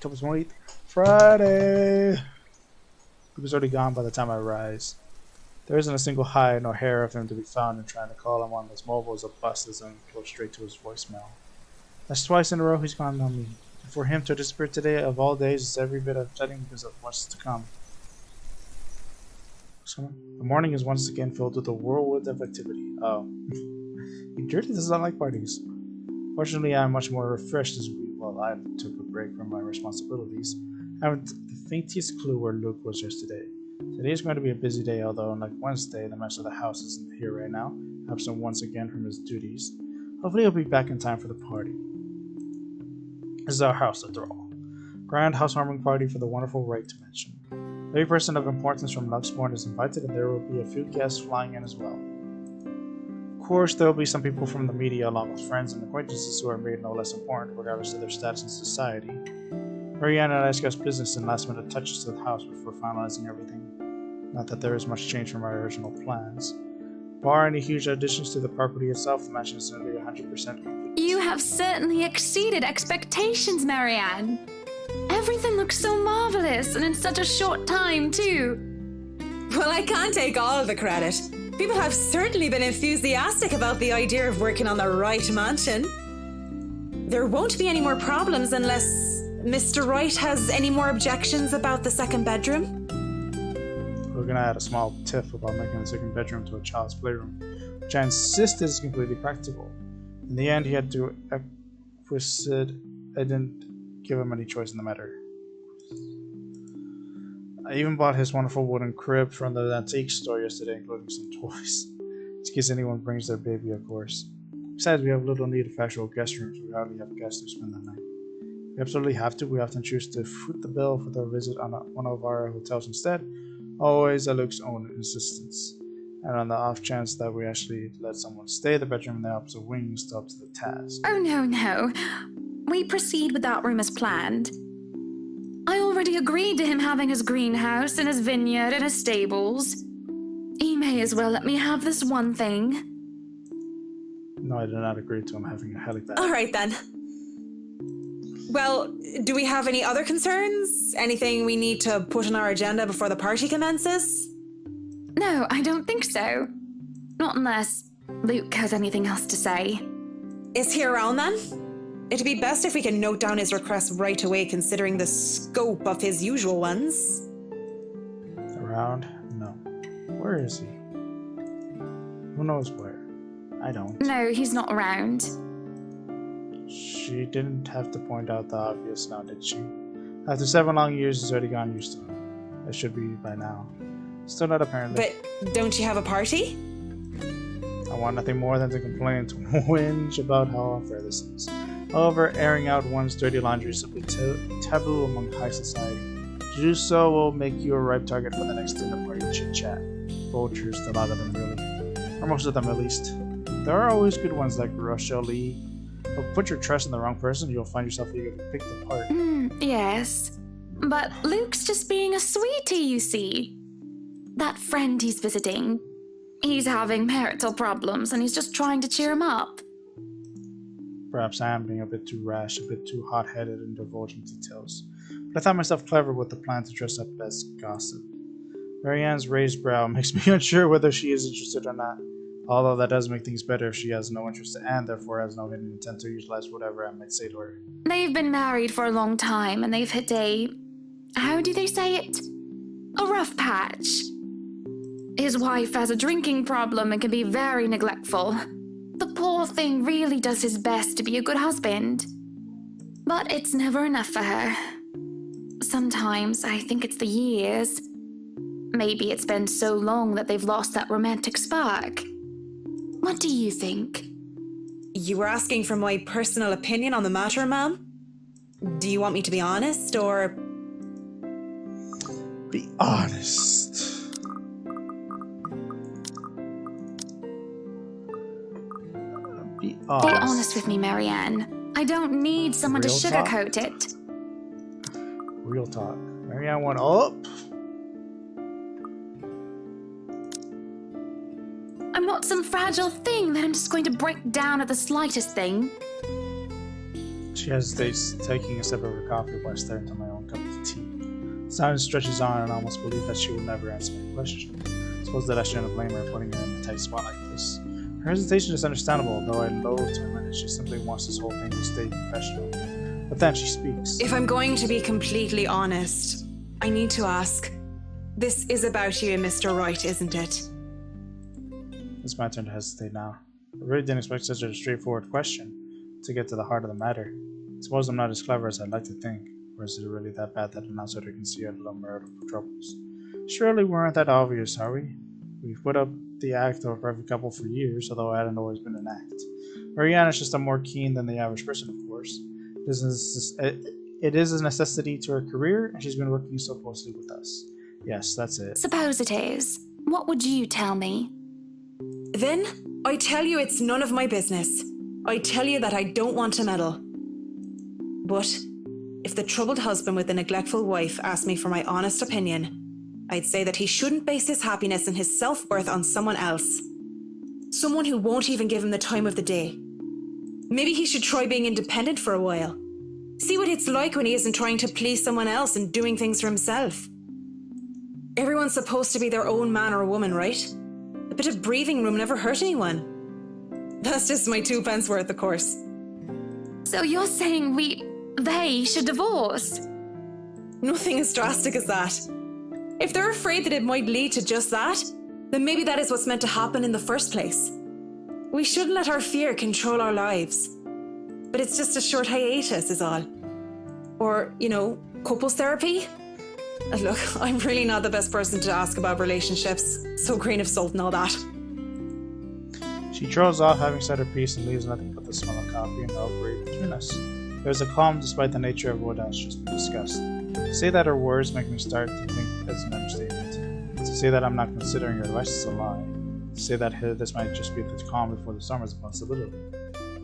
October 28th, Friday. He was already gone by the time I rise. There isn't a single hide nor hair of him to be found, and trying to call him on his mobile is a bust as in goes straight to his voicemail. That's twice in a row he's gone on me. And for him to disappear today of all days is every bit upsetting because of what's to come. So, the morning is once again filled with a whirlwind of activity. Oh. He really does not like parties. Fortunately, I am much more refreshed as I took a break from my responsibilities. I haven't the faintest clue where Luke was yesterday. Today is going to be a busy day, although unlike Wednesday, the master of the house isn't here right now, absent once again from his duties. Hopefully he'll be back in time for the party. This is our house, after all. Grand housewarming party for the wonderful right to mention. Every person of importance from Luxmore is invited, and there will be a few guests flying in as well. Of course, there will be some people from the media along with friends and acquaintances who are made no less important regardless of their status in society. Marianne and I discussed business and last-minute touches to the house before finalizing everything. Not that there is much change from our original plans. Bar any huge additions to the property itself, the mansion is nearly 100% complete. You have certainly exceeded expectations, Marianne. Everything looks so marvelous, and in such a short time, too. Well, I can't take all of the credit. People have certainly been enthusiastic about the idea of working on the right mansion. There won't be any more problems unless Mr. Wright has any more objections about the second bedroom. We're gonna add a small tiff about making the second bedroom to a child's playroom, which I insist is completely practical. In the end, he had to acquiesce. I didn't give him any choice in the matter. I even bought his wonderful wooden crib from the antique store yesterday, including some toys. In case anyone brings their baby, of course. Besides, we have little need of actual guest rooms. We hardly have guests to spend the night. We absolutely have to. We often choose to foot the bill for their visit on one of our hotels instead, always at Luke's own insistence. And on the off chance that we actually let someone stay, the bedroom in the opposite wing is up to the task. Oh, no. We proceed with that room as planned. I already agreed to him having his greenhouse and his vineyard and his stables. He may as well let me have this one thing. No, I did not agree to him having a helipad. All right, then. Well, do we have any other concerns? Anything we need to put on our agenda before the party commences? No, I don't think so. Not unless Luke has anything else to say. Is he around then? It'd be best if we can note down his requests right away, considering the scope of his usual ones. Around? No. Where is he? Who knows where? I don't. No, he's not around. She didn't have to point out the obvious now, did she? After 7 long years, he's already gotten used to him. It should be by now. Still not apparently. But don't you have a party? I want nothing more than to complain, to whinge about how unfair this is. However, airing out one's dirty laundry is simply taboo among high society. To do so will make you a ripe target for the next dinner party chit-chat. Vultures, a lot of them really. Or most of them at least. There are always good ones like Russia Lee. But put your trust in the wrong person, you'll find yourself eager to pick the part. Yes. But Luke's just being a sweetie, you see. That friend he's visiting, he's having marital problems and he's just trying to cheer him up. Perhaps I am being a bit too rash, a bit too hot-headed in divulging details. But I thought myself clever with the plan to dress up as gossip. Marianne's raised brow makes me unsure whether she is interested or not. Although that does make things better if she has no interest and therefore has no hidden intent to utilize whatever I might say to her. They've been married for a long time and they've hit how do they say it? A rough patch. His wife has a drinking problem and can be very neglectful. The poor thing really does his best to be a good husband. But it's never enough for her. Sometimes I think it's the years. Maybe it's been so long that they've lost that romantic spark. What do you think? You were asking for my personal opinion on the matter, ma'am? Do you want me to be honest, or... Be honest. Be honest. Be honest with me, Marianne. I don't need someone to Real sugarcoat it. Real talk. Marianne went up. I'm not some fragile thing that I'm just going to break down at the slightest thing. She hesitates, taking a sip of her coffee while staring into my own cup of tea. Silence stretches on, and I almost believe that she will never answer my question. Suppose that I shouldn't blame her putting her in a tight spot like this. Her hesitation is understandable, though I loathe to admit it. She simply wants this whole thing to stay professional. But then she speaks. If I'm going to be completely honest, I need to ask. This is about you and Mr. Wright, isn't it? It's my turn to hesitate now. I really didn't expect such a straightforward question to get to the heart of the matter. I suppose I'm not as clever as I'd like to think, or is it really that bad that an outsider can see our little marital troubles? Surely we aren't that obvious, are we? We've put up the act of a perfect couple for years, although it hadn't always been an act. Marianne's just more keen than the average person, of course. It is a necessity to her career, and she's been working so closely with us. Yes, that's it. Suppose it is. What would you tell me? Then, I tell you it's none of my business. I tell you that I don't want to meddle. But, if the troubled husband with the neglectful wife asked me for my honest opinion, I'd say that he shouldn't base his happiness and his self-worth on someone else. Someone who won't even give him the time of the day. Maybe he should try being independent for a while. See what it's like when he isn't trying to please someone else and doing things for himself. Everyone's supposed to be their own man or woman, right? A bit of breathing room never hurt anyone. That's just my 2 pence worth, of course. So you're saying they should divorce? Nothing as drastic as that. If they're afraid that it might lead to just that, then maybe that is what's meant to happen in the first place. We shouldn't let our fear control our lives. But it's just a short hiatus is all. Or, couples therapy? Look, I'm really not the best person to ask about relationships. So grain of salt and all that. She throws off, having said her piece, and leaves nothing but the smell of coffee and Earl Grey between us. There's a calm despite the nature of what has just been discussed. To say that her words make me start to think is an understatement. To say that I'm not considering her advice is a lie. To say that this might just be the calm before the storm is a possibility.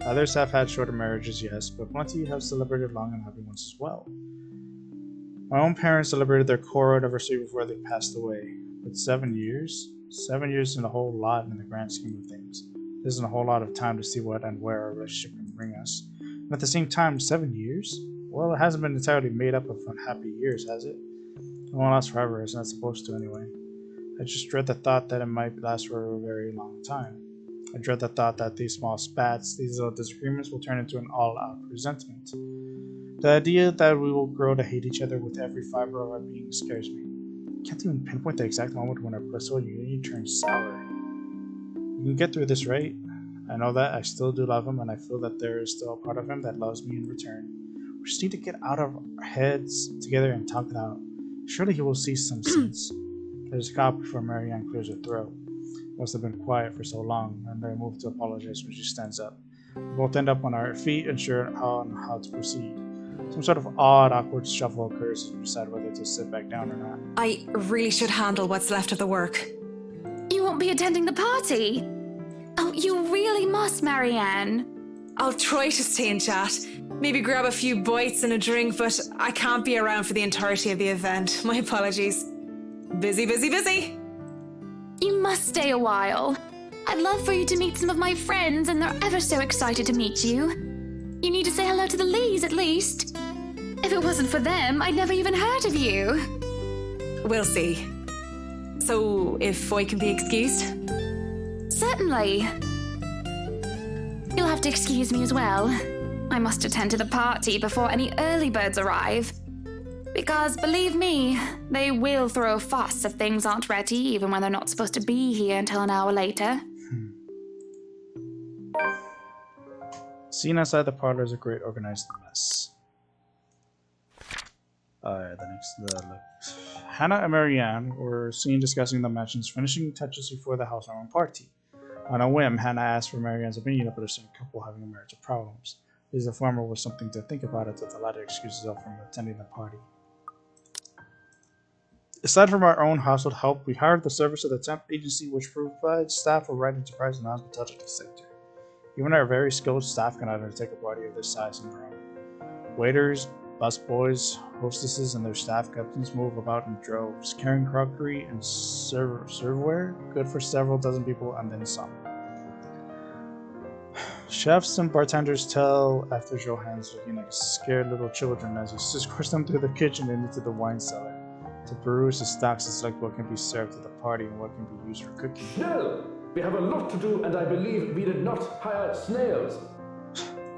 Others have had shorter marriages, yes, but plenty have celebrated long and happy ones as well. My own parents celebrated their core anniversary before they passed away. But 7 years? 7 years isn't a whole lot in the grand scheme of things. There isn't a whole lot of time to see what and where our relationship can bring us. And at the same time, 7 years? Well, it hasn't been entirely made up of unhappy years, has it? It won't last forever, it's not supposed to anyway. I just dread the thought that it might last for a very long time. I dread the thought that these small spats, these little disagreements will turn into an all-out resentment. The idea that we will grow to hate each other with every fiber of our being scares me. I can't even pinpoint the exact moment when our blissful union turns sour. We can get through this, right? I know that I still do love him, and I feel that there is still a part of him that loves me in return. We just need to get out of our heads together and talk it out. Surely he will see some sense. There's a cop before Marianne clears her throat. Must have been quiet for so long, and I move to apologize when she stands up. We both end up on our feet, unsure on how to proceed. Some sort of odd, awkward shuffle occurs as we decide whether to sit back down or not. I really should handle what's left of the work. You won't be attending the party? Oh, you really must, Marianne. I'll try to stay and chat. Maybe grab a few bites and a drink, but I can't be around for the entirety of the event. My apologies. Busy, busy, busy. You must stay a while. I'd love for you to meet some of my friends, and they're ever so excited to meet you. You need to say hello to the Lees, at least. If it wasn't for them, I'd never even heard of you. We'll see. So, if I can be excused? Certainly. You'll have to excuse me as well. I must attend to the party before any early birds arrive. Because, believe me, they will throw a fuss if things aren't ready, even when they're not supposed to be here until an hour later. Scene outside the parlor is a great organized mess. Hannah and Marianne were seen discussing the mansion's finishing touches before the housewarming party. On a whim, Hannah asked for Marianne's opinion about a certain couple having a marital problems. As the former was something to think about until the latter excused herself from attending the party. Aside from our own household help, we hired the service of the temp agency which provides staff for right enterprise and hospitality sector. Even our very skilled staff cannot undertake a party of this size on their own. Waiters, busboys, hostesses, and their staff captains move about in droves, carrying crockery and serveware, good for several dozen people and then some. Chefs and bartenders tell after show hands looking like scared little children as he escorts them through the kitchen and into the wine cellar to peruse the stocks and select what can be served at the party and what can be used for cooking. Snell! We have a lot to do, and I believe we did not hire snails.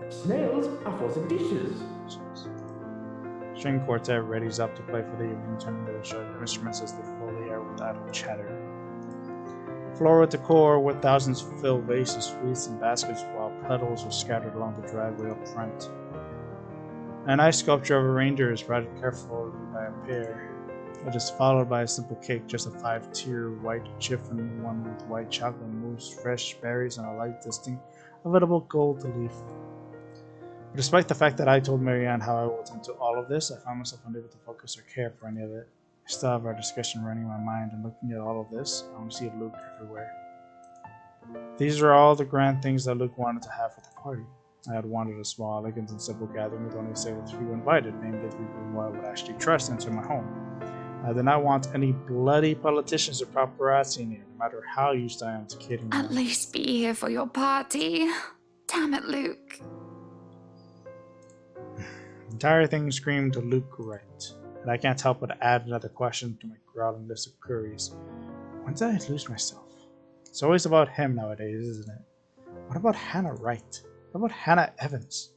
Snails are for the dishes. String quartet readies up to play for the evening, turning their show instruments as they fill the air with idle chatter. Floral decor with thousands of filled vases, wreaths, and baskets, while petals are scattered along the driveway up front. An ice sculpture of a reindeer is routed carefully by a pair. It is followed by a simple cake, just a 5-tier white chiffon, one with white chocolate mousse, fresh berries, and a light dusting of edible gold leaf. But despite the fact that I told Marianne how I will attend to all of this, I found myself unable to focus or care for any of it. I still have our discussion running in my mind, and looking at all of this, I want to see Luke everywhere. These are all the grand things that Luke wanted to have for the party. I had wanted a small, elegant, and simple gathering with only say 3 invited, namely 3 people I would actually trust enter my home. I did not want any bloody politicians or paparazzi in here, no matter how used I am to kidding them. At least be here for your party. Damn it, Luke. The entire thing screamed Luke right, and I can't help but add another question to my growling list of queries. When did I lose myself? It's always about him nowadays, isn't it? What about Hannah Wright? What about Hannah Evans?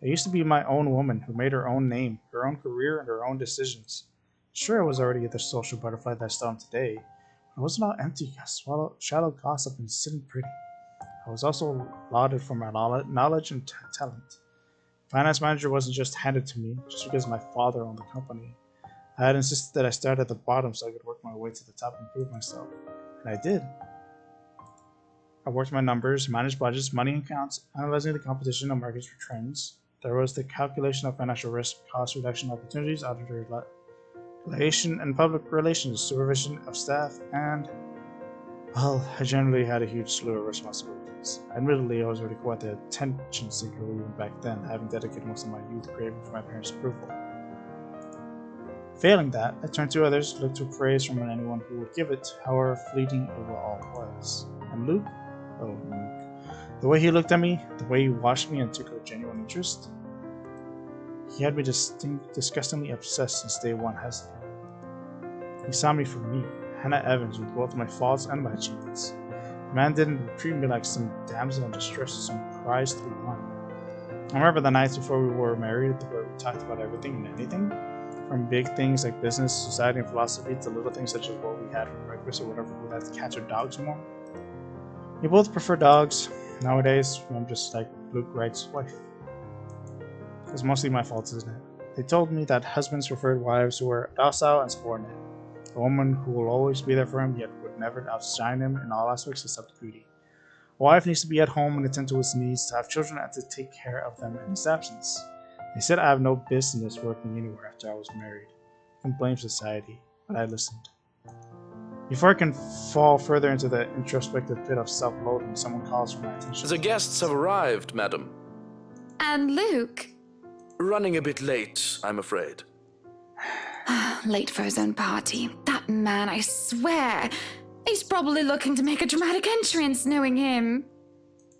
I used to be my own woman who made her own name, her own career, and her own decisions. Sure, I was already the social butterfly that I still am today, but I wasn't all empty, shallow gossip and sitting pretty. I was also lauded for my knowledge and talent. Finance manager wasn't just handed to me just because my father owned the company. I had insisted that I start at the bottom so I could work my way to the top and prove myself. And I did. I worked my numbers, managed budgets, money accounts, analyzing the competition and markets for trends. There was the calculation of financial risk, cost reduction opportunities, auditor relation and public relations, supervision of staff, and, well, I generally had a huge slew of responsibilities. Admittedly, I was already quite the attention seeker even back then, having dedicated most of my youth craving for my parents' approval. Failing that, I turned to others, looked for praise from anyone who would give it, however fleeting it all was. And Luke? Oh, Luke. The way he looked at me, the way he watched me and took a genuine interest, he had me disgustingly obsessed since day one, hasn't he? He saw me for me, Hannah Evans, with both my faults and my achievements. The man didn't treat me like some damsel in distress or some prize to be won. I remember the nights before we were married, where we talked about everything and anything, from big things like business, society, and philosophy to little things such as what we had for breakfast or whatever we had to catch our dogs more. We both prefer dogs. Nowadays, I'm just like Luke Wright's wife. It's mostly my fault, isn't it? They told me that husbands preferred wives who were docile and subordinate. A woman who will always be there for him, yet would never outshine him in all aspects except beauty. A wife needs to be at home and attend to his needs, to have children and to take care of them in his absence. They said I have no business working anywhere after I was married. I can blame society, but I listened. Before I can fall further into the introspective pit of self-loathing, someone calls for my attention. The guests have arrived, madam. And Luke? Running a bit late, I'm afraid. Late for his own party. That man, I swear. He's probably looking to make a dramatic entrance, knowing him.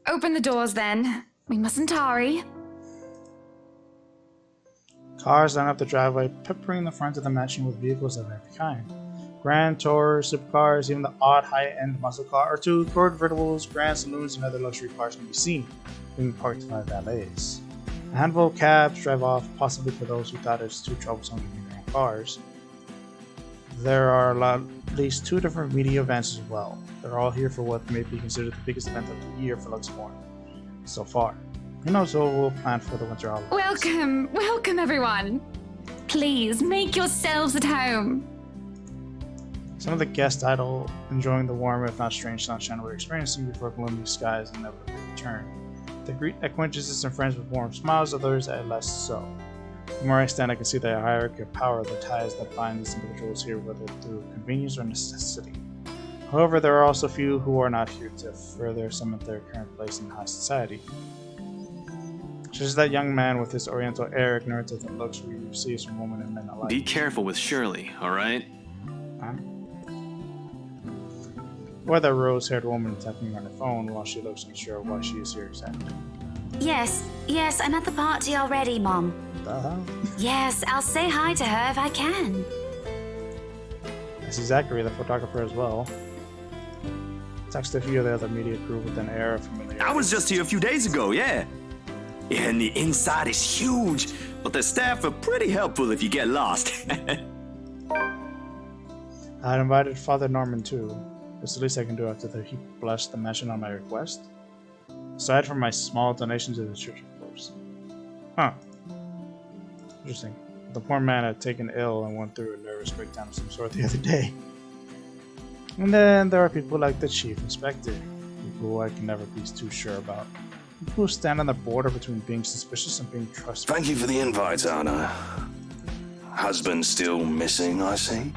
Open the doors, then. We mustn't tarry. Cars line up the driveway, peppering the front of the mansion with vehicles of every kind. Grand tours, supercars, even the odd high-end muscle car or two, convertibles, grand saloons, and other luxury cars can be seen, being parked by valets. A handful of cabs drive off, possibly for those who thought it was too troublesome to bring their own cars. There are at least 2 different media events as well. They're all here for what may be considered the biggest event of the year for Luxembourg so far. Who knows what we'll plan for the winter holidays. Welcome everyone. Please make yourselves at home. Some of the guests idle, enjoying the warm, if not strange sunshine we're experiencing before gloomy skies inevitably return. They greet acquaintances and friends with warm smiles, others less so. From where I stand, I can see the hierarchy of power, the ties that bind these individuals here, whether through convenience or necessity. However, there are also few who are not here to further cement their current place in high society. Such as that young man with his oriental air, ignorant of the looks we receive from women and men alike. Be careful with Shirley, alright? Huh? Or that rose-haired woman tapping on her phone while she looks unsure why she is here exactly. Yes, I'm at the party already, Mom. The hell? Yes, I'll say hi to her if I can. I see Zachary, the photographer, as well. Talks to a few of the other media crew with an air of familiarity. I was just here a few days ago, yeah. And the inside is huge, but the staff are pretty helpful if you get lost. I had invited Father Norman too. It's the least I can do after he blessed the mansion on my request. Aside from my small donation to the church, of course. Huh. Interesting. The poor man had taken ill and went through a nervous breakdown of some sort the other day. And then there are people like the chief inspector, people who I can never be too sure about. People who stand on the border between being suspicious and being trustworthy. Thank you for the invite, Anna. Husband still missing, I see.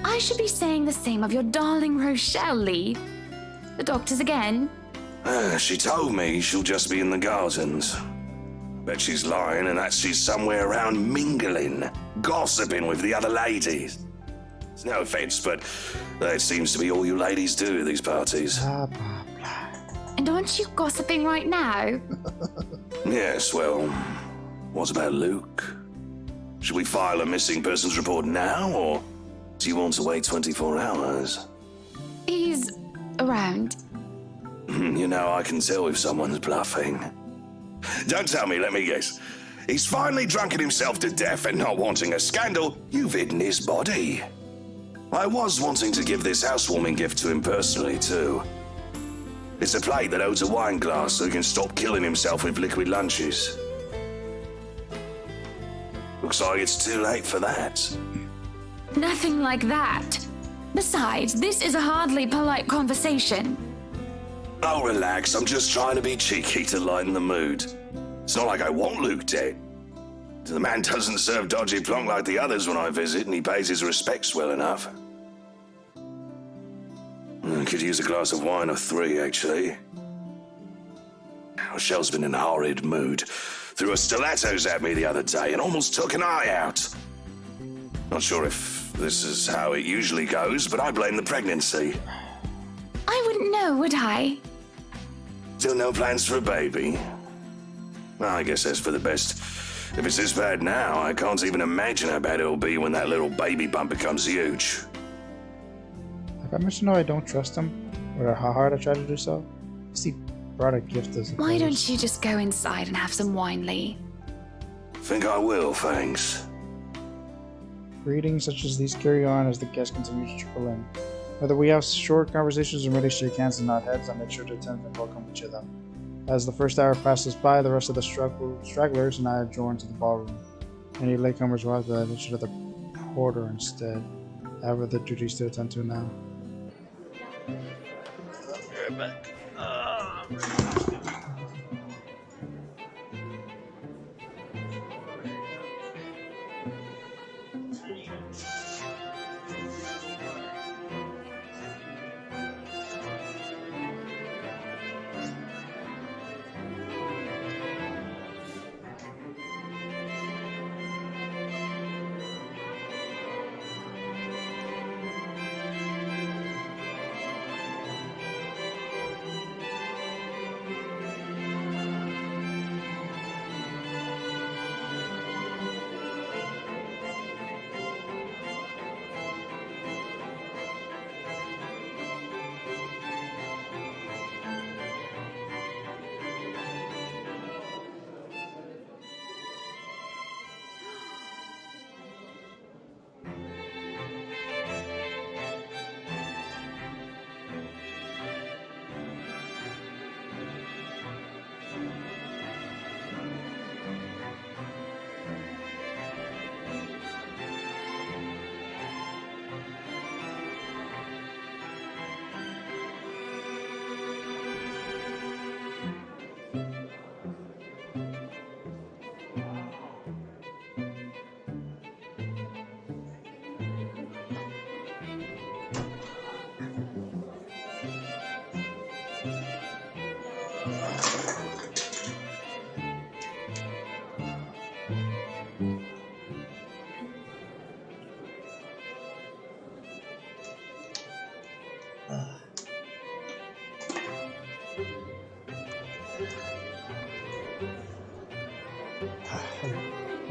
I should be saying the same of your darling Rochelle, Lee. The doctors again? She told me she'll just be in the gardens. Bet she's lying and that she's somewhere around mingling, gossiping with the other ladies. It's no offense, but that seems to be all you ladies do at these parties. Blah, blah, blah. And aren't you gossiping right now? Yes, well, what about Luke? Should we file a missing persons report now, or do you want to wait 24 hours? He's around. You know, I can tell if someone's bluffing. Don't tell me, let me guess. He's finally drunken himself to death and not wanting a scandal, you've hidden his body. I was wanting to give this housewarming gift to him personally, too. It's a plate that holds a wine glass so he can stop killing himself with liquid lunches. Looks like it's too late for that. Nothing like that. Besides, this is a hardly polite conversation. Oh, relax. I'm just trying to be cheeky to lighten the mood. It's not like I want Luke dead. The man doesn't serve dodgy plonk like the others when I visit, and he pays his respects well enough. I could use a glass of wine or 3, actually. Rochelle's been in a horrid mood. Threw her stilettos at me the other day and almost took an eye out. Not sure if this is how it usually goes, but I blame the pregnancy. I wouldn't know, would I? Still no plans for a baby? Well, I guess that's for the best. If it's this bad now, I can't even imagine how bad it'll be when that little baby bump becomes huge. Have I mentioned how I don't trust him? Or how hard I try to do so? He brought a gift as a Why pose. don't you just go inside and have some wine, Lee? Think I will, thanks. Greetings such as these carry on as the guests continue to trickle in. Whether we have short conversations or merely shake hands and nod heads, I make sure to attend and welcome each of them. As the first hour passes by, the rest of the stragglers and I adjourn to the ballroom. Any latecomers will have to adventure to the porter instead. I have other duties to attend to now.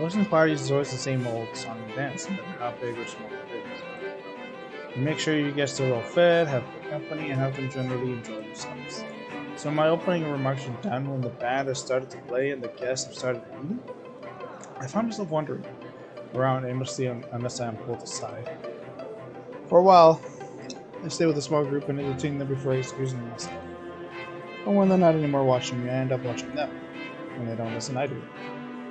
Hosting parties is always the same old song and dance, no matter how big or small it is. You make sure your guests are well fed, have good company, and help them generally enjoy themselves. So my opening remarks were done when the band has started to play and the guests have started eating. I found myself wandering around aimlessly unless I am pulled aside. For a while, I stay with a small group and entertain them before excusing myself. But when they're not anymore watching me, I end up watching them. When they don't listen, I do.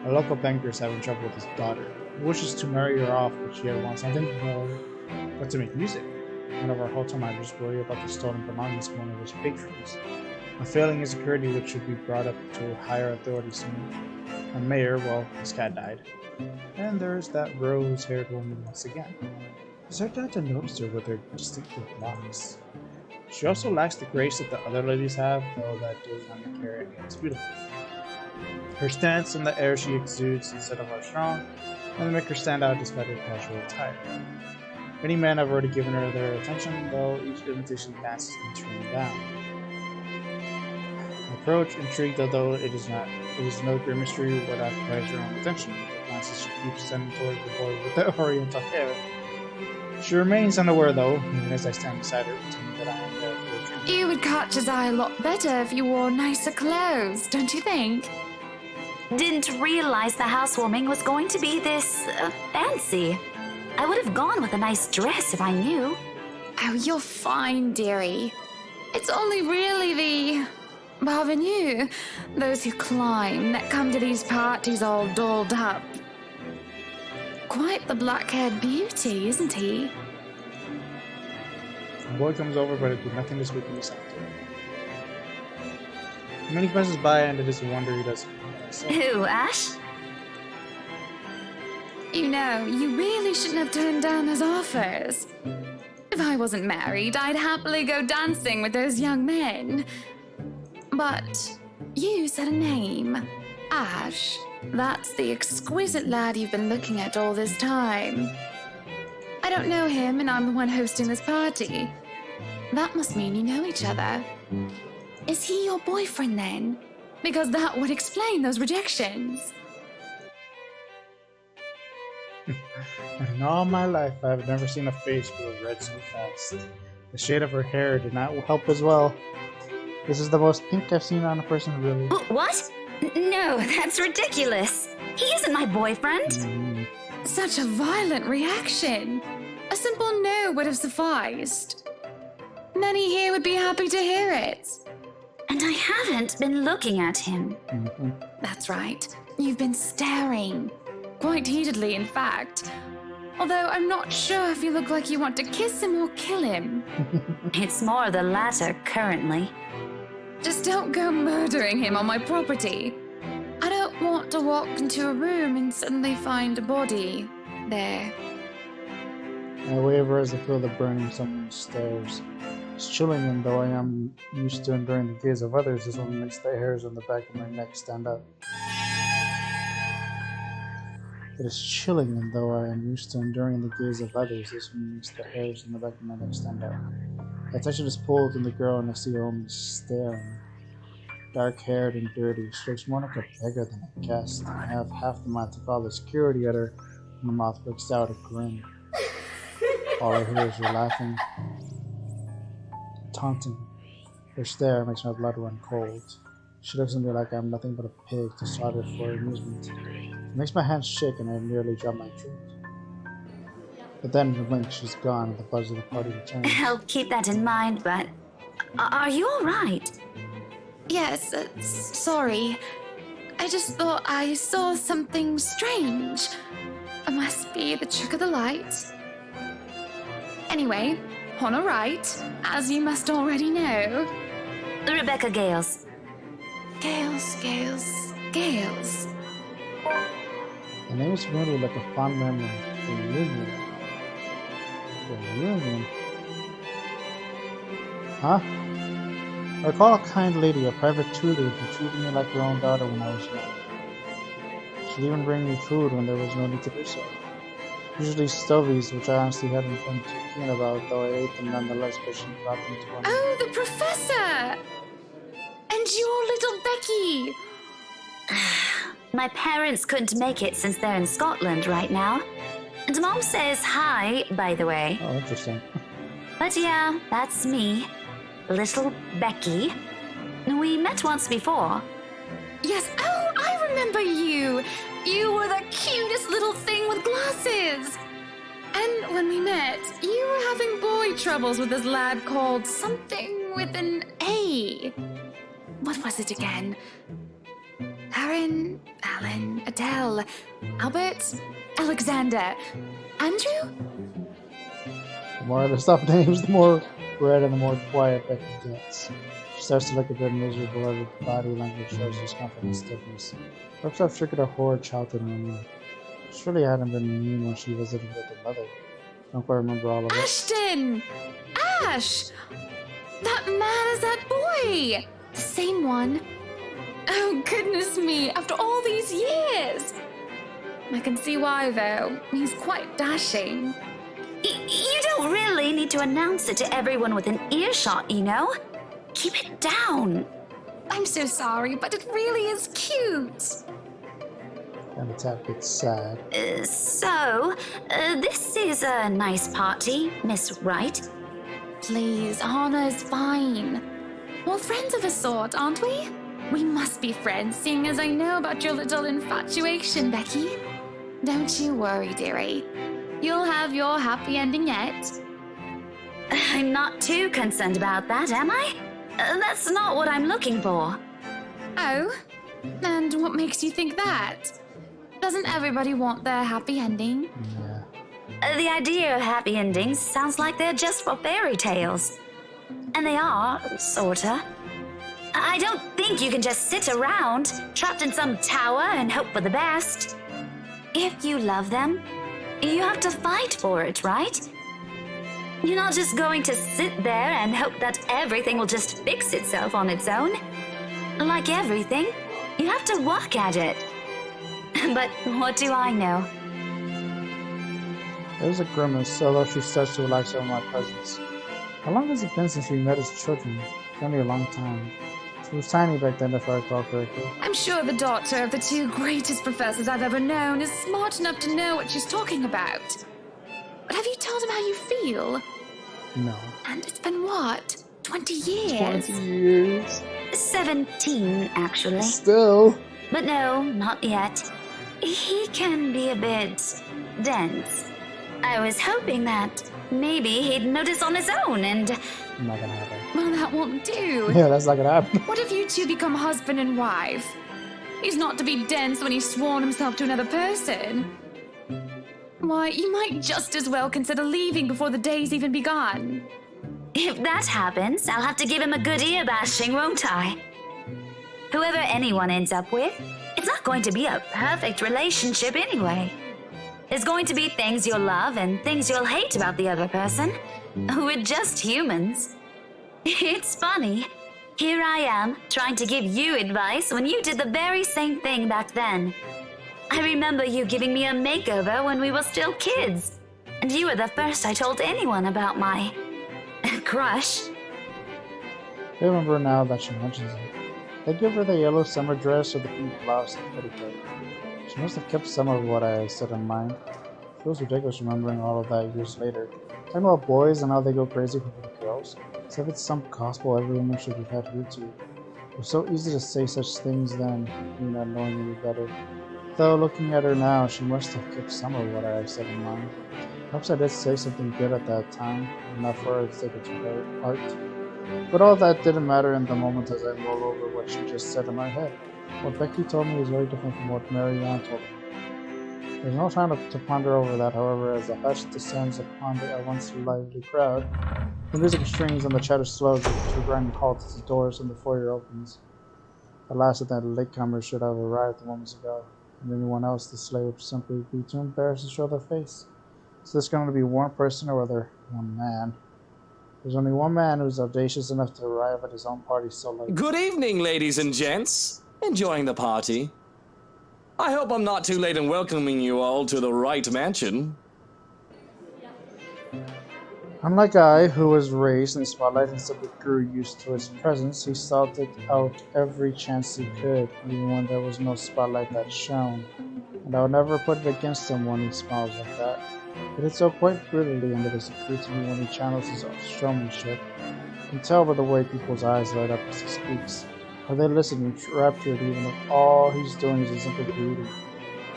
A local banker is having trouble with his daughter. He wishes to marry her off, but she wants nothing more but to make music. One of our hotel managers worry about the stolen belongings of one of his patrons. A failing in security which should be brought up to higher authority soon. A mayor, well, his cat died. And there's that rose-haired woman once again. It's hard not to notice her with her distinctive locks. She also lacks the grace that the other ladies have, though that does not make her any less beautiful. Her stance and the air she exudes instead of are strong, and they make her stand out despite her casual attire. Many men have already given her their attention, though each invitation passes and turned down. I approach, intrigued although it is no great mystery what occupies her own attention. The glances she keeps sending towards the boy with the oriental hair. She remains unaware though, even as I stand beside her, pretending that I am there for a drink. You would catch his eye a lot better if you wore nicer clothes, don't you think? Didn't realize the housewarming was going to be this fancy. I would have gone with a nice dress if I knew. Oh, you're fine, dearie. It's only really the parvenus, those who climb, that come to these parties all dolled up. Quite the black-haired beauty, isn't he? The boy comes over, but it did nothing to speak any sound to him. Many passes by, and it is a wonder he doesn't. Who, Ash? You know, you really shouldn't have turned down those offers. If I wasn't married, I'd happily go dancing with those young men. But you said a name. Ash. That's the exquisite lad you've been looking at all this time. I don't know him, and I'm the one hosting this party. That must mean you know each other. Is he your boyfriend then? Because that would explain those rejections. In all my life, I have never seen a face grow red so fast. The shade of her hair did not help as well. This is the most pink I've seen on a person, really. What? No, that's ridiculous. He isn't my boyfriend. Such a violent reaction. A simple no would have sufficed. Many here would be happy to hear it. And I haven't been looking at him. That's right. You've been staring. Quite heatedly, in fact. Although I'm not sure if you look like you want to kiss him or kill him. It's more the latter currently. Just don't go murdering him on my property. I don't want to walk into a room and suddenly find a body there. I waver as I feel the burning someone's stares. It's chilling, and though I am used to enduring the gaze of others, this one makes the hairs on the back of my neck stand up. It is chilling, and though I am used to enduring the gaze of others, this one makes the hairs on the back of my neck stand up. My attention is pulled on the girl, and I see her only staring. Dark-haired and dirty, she looks more like a beggar than a guest. I have half the mind to call the security at her, and my mouth breaks out a grin. All I hear is her laughing, taunting. Her stare makes my blood run cold. She looks at me like I am nothing but a pig to slaughter for amusement. It makes my hands shake and I nearly drop my drink. But then in a blink she's gone and the buzz of the party returns. I'll keep that in mind, but are you all right? Yes, sorry. I just thought I saw something strange. It must be the trick of the light. Anyway, on a right, as you must already know. Rebecca Gales. Gales. The name is familiar like a fond memory. The reunion? Huh? I recall a kind lady, a private tutor, who treated me like her own daughter when I was young. She'd even bring me food when there was no need to do so. Usually stovies, which I honestly hadn't been too keen about, though I ate them nonetheless, but she brought them to one. Oh, the professor! And your little Becky! My parents couldn't make it since they're in Scotland right now. And Mom says hi, by the way. Oh, interesting. But yeah, that's me. Little Becky. We met once before. Yes, oh, I remember you. You were the cutest little thing with glasses. And when we met, you were having boy troubles with this lad called something with an A. What was it again? Aaron, Alan, Adele, Albert, Alexander, Andrew? The more the stuff names, the more red and the more quiet Becky gets. She starts to look a bit miserable as her body language shows discomfort and stiffness. Looks like triggered a horrid childhood memory. She really hadn't been mean when she visited with her mother. Don't quite remember all of it. Ashton! Ash! That man is that boy! The same one. Oh, goodness me, after all these years! I can see why, though. He's quite dashing. You don't really need to announce it to everyone with an earshot, you know? Keep it down. I'm so sorry, but it really is cute. And the tap gets sad. This is a nice party, Miss Wright. Please, Anna's fine. We're friends of a sort, aren't we? We must be friends, seeing as I know about your little infatuation, Becky. Don't you worry, dearie. You'll have your happy ending yet. I'm not too concerned about that, am I? That's not what I'm looking for. Oh? And what makes you think that? Doesn't everybody want their happy ending? Yeah. The idea of happy endings sounds like they're just for fairy tales. And they are, sorta. I don't think you can just sit around, trapped in some tower and hope for the best. If you love them, you have to fight for it, right? You're not just going to sit there and hope that everything will just fix itself on its own. Like everything, you have to work at it. But what do I know? There's a grimace, although she starts to relax over my presence. How long has it been since we met as children? It's only a long time. She was tiny back then, if I recall correctly. I'm sure the daughter of the two greatest professors I've ever known is smart enough to know what she's talking about. But have you told him how you feel? No. And it's been what? 20 years? 20 years. 17, actually. Still. But no, not yet. He can be a bit dense. I was hoping that maybe he'd notice on his own and... Not gonna happen. Well, that won't do. Yeah, that's not gonna happen. What if you two become husband and wife? He's not to be dense when he's sworn himself to another person. Why, you might just as well consider leaving before the day's even begun. If that happens, I'll have to give him a good ear bashing, won't I? Whoever anyone ends up with, it's not going to be a perfect relationship anyway. There's going to be things you'll love and things you'll hate about the other person. We're just humans. It's funny. Here I am, trying to give you advice when you did the very same thing back then. I remember you giving me a makeover when we were still kids. And you were the first I told anyone about my... crush. I remember now that she mentions it. They give her the yellow summer dress or the pink blouse and petticoat. She must have kept some of what I said in mind. It feels ridiculous remembering all of that years later. Talking about boys and how they go crazy for little girls. As if it's some gospel every woman should have had heard to. It was so easy to say such things then, me not knowing any better. Though, looking at her now, she must have kept some of what I said in mind. Perhaps I did say something good at that time, enough for her to take it to heart. But all that didn't matter in the moment as I roll over what she just said in my head. What Becky told me was very different from what Mary Ann told me. There's no time to ponder over that, however, as the hush descends upon the once lively crowd. The music strings and the chatter slows to a grinding halt as the doors in the foyer opens. The last of the latecomers should have arrived moments ago, and anyone else the sleigh would simply be too embarrassed to show their face. So there's going to be one person or other one man. There's only one man who's audacious enough to arrive at his own party so late. Good evening, ladies and gents. Enjoying the party? I hope I'm not too late in welcoming you all to the Wright Mansion. Unlike I, who was raised in the spotlight and simply grew used to its presence, he sought it out every chance he could, even when there was no spotlight that shone. And I would never put it against him when he smiles like that. He did so quite brutally, and it is a to me when he channels his showmanship. You can tell by the way people's eyes light up as he speaks. How they listen enraptured even if all he's doing is a simple greeting.